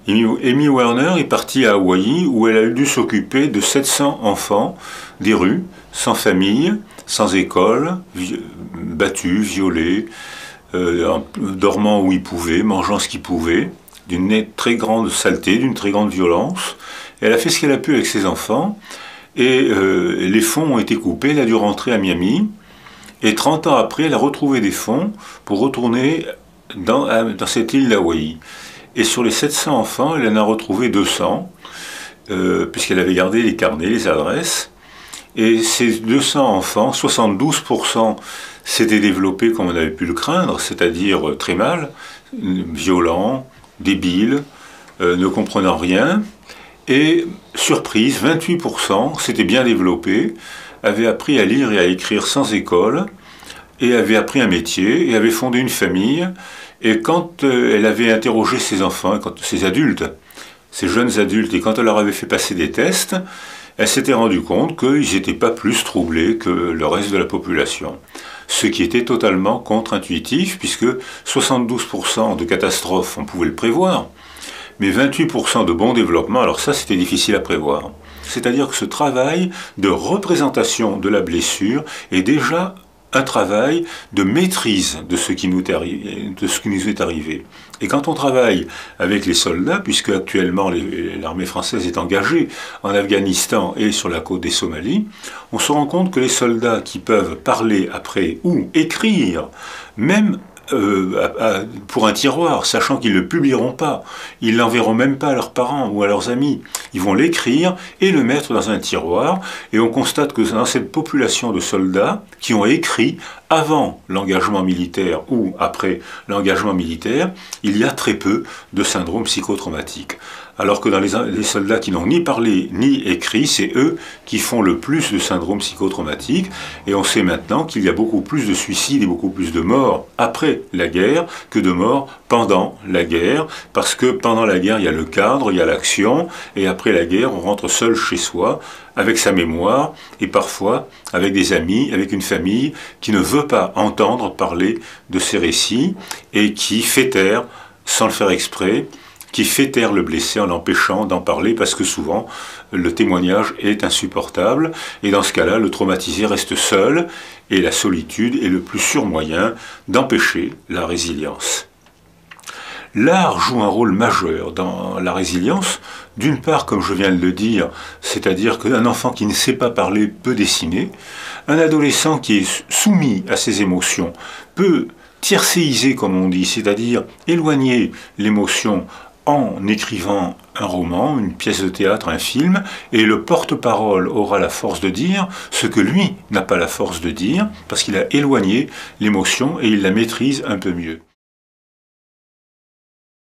Amy Werner est partie à Hawaï où elle a dû s'occuper de 700 enfants des rues, sans famille, sans école, battus, violés, dormant où ils pouvaient, mangeant ce qu'ils pouvaient, d'une très grande saleté, d'une très grande violence. Elle a fait ce qu'elle a pu avec ses enfants et les fonds ont été coupés, elle a dû rentrer à Miami et 30 ans après elle a retrouvé des fonds pour retourner dans cette île d'Hawaï. Et sur les 700 enfants, elle en a retrouvé 200, puisqu'elle avait gardé les carnets, les adresses. Et ces 200 enfants, 72% s'étaient développés comme on avait pu le craindre, c'est-à-dire très mal, violents, débiles, ne comprenant rien. Et surprise, 28% s'étaient bien développés, avaient appris à lire et à écrire sans école, et avaient appris un métier, et avaient fondé une famille. Et quand elle avait interrogé ses enfants, ses adultes, ces jeunes adultes, et quand elle leur avait fait passer des tests, elle s'était rendue compte qu'ils n'étaient pas plus troublés que le reste de la population. Ce qui était totalement contre-intuitif, puisque 72% de catastrophes, on pouvait le prévoir, mais 28% de bon développement, alors ça c'était difficile à prévoir. C'est-à-dire que ce travail de représentation de la blessure est déjà un travail de maîtrise de ce qui nous est arrivé. Et quand on travaille avec les soldats, puisque actuellement l'armée française est engagée en Afghanistan et sur la côte des Somalies, on se rend compte que les soldats qui peuvent parler après ou écrire, même pour un tiroir, sachant qu'ils ne le publieront pas, ils l'enverront même pas à leurs parents ou à leurs amis, ils vont l'écrire et le mettre dans un tiroir, et on constate que dans cette population de soldats qui ont écrit avant l'engagement militaire ou après l'engagement militaire, il y a très peu de syndrome psychotraumatique. Alors que dans les soldats qui n'ont ni parlé ni écrit, c'est eux qui font le plus de syndrome psychotraumatique. Et on sait maintenant qu'il y a beaucoup plus de suicides et beaucoup plus de morts après la guerre que de morts pendant la guerre. Parce que pendant la guerre, il y a le cadre, il y a l'action. Et après la guerre, on rentre seul chez soi, avec sa mémoire, et parfois avec des amis, avec une famille qui ne veut pas entendre parler de ces récits et qui fait taire, sans le faire exprès, qui fait taire le blessé en l'empêchant d'en parler parce que souvent le témoignage est insupportable et dans ce cas-là le traumatisé reste seul et la solitude est le plus sûr moyen d'empêcher la résilience. L'art joue un rôle majeur dans la résilience, d'une part comme je viens de le dire, c'est-à-dire qu'un enfant qui ne sait pas parler peut dessiner, un adolescent qui est soumis à ses émotions peut tiercéiser comme on dit, c'est-à-dire éloigner l'émotion en écrivant un roman, une pièce de théâtre, un film, et le porte-parole aura la force de dire ce que lui n'a pas la force de dire, parce qu'il a éloigné l'émotion et il la maîtrise un peu mieux.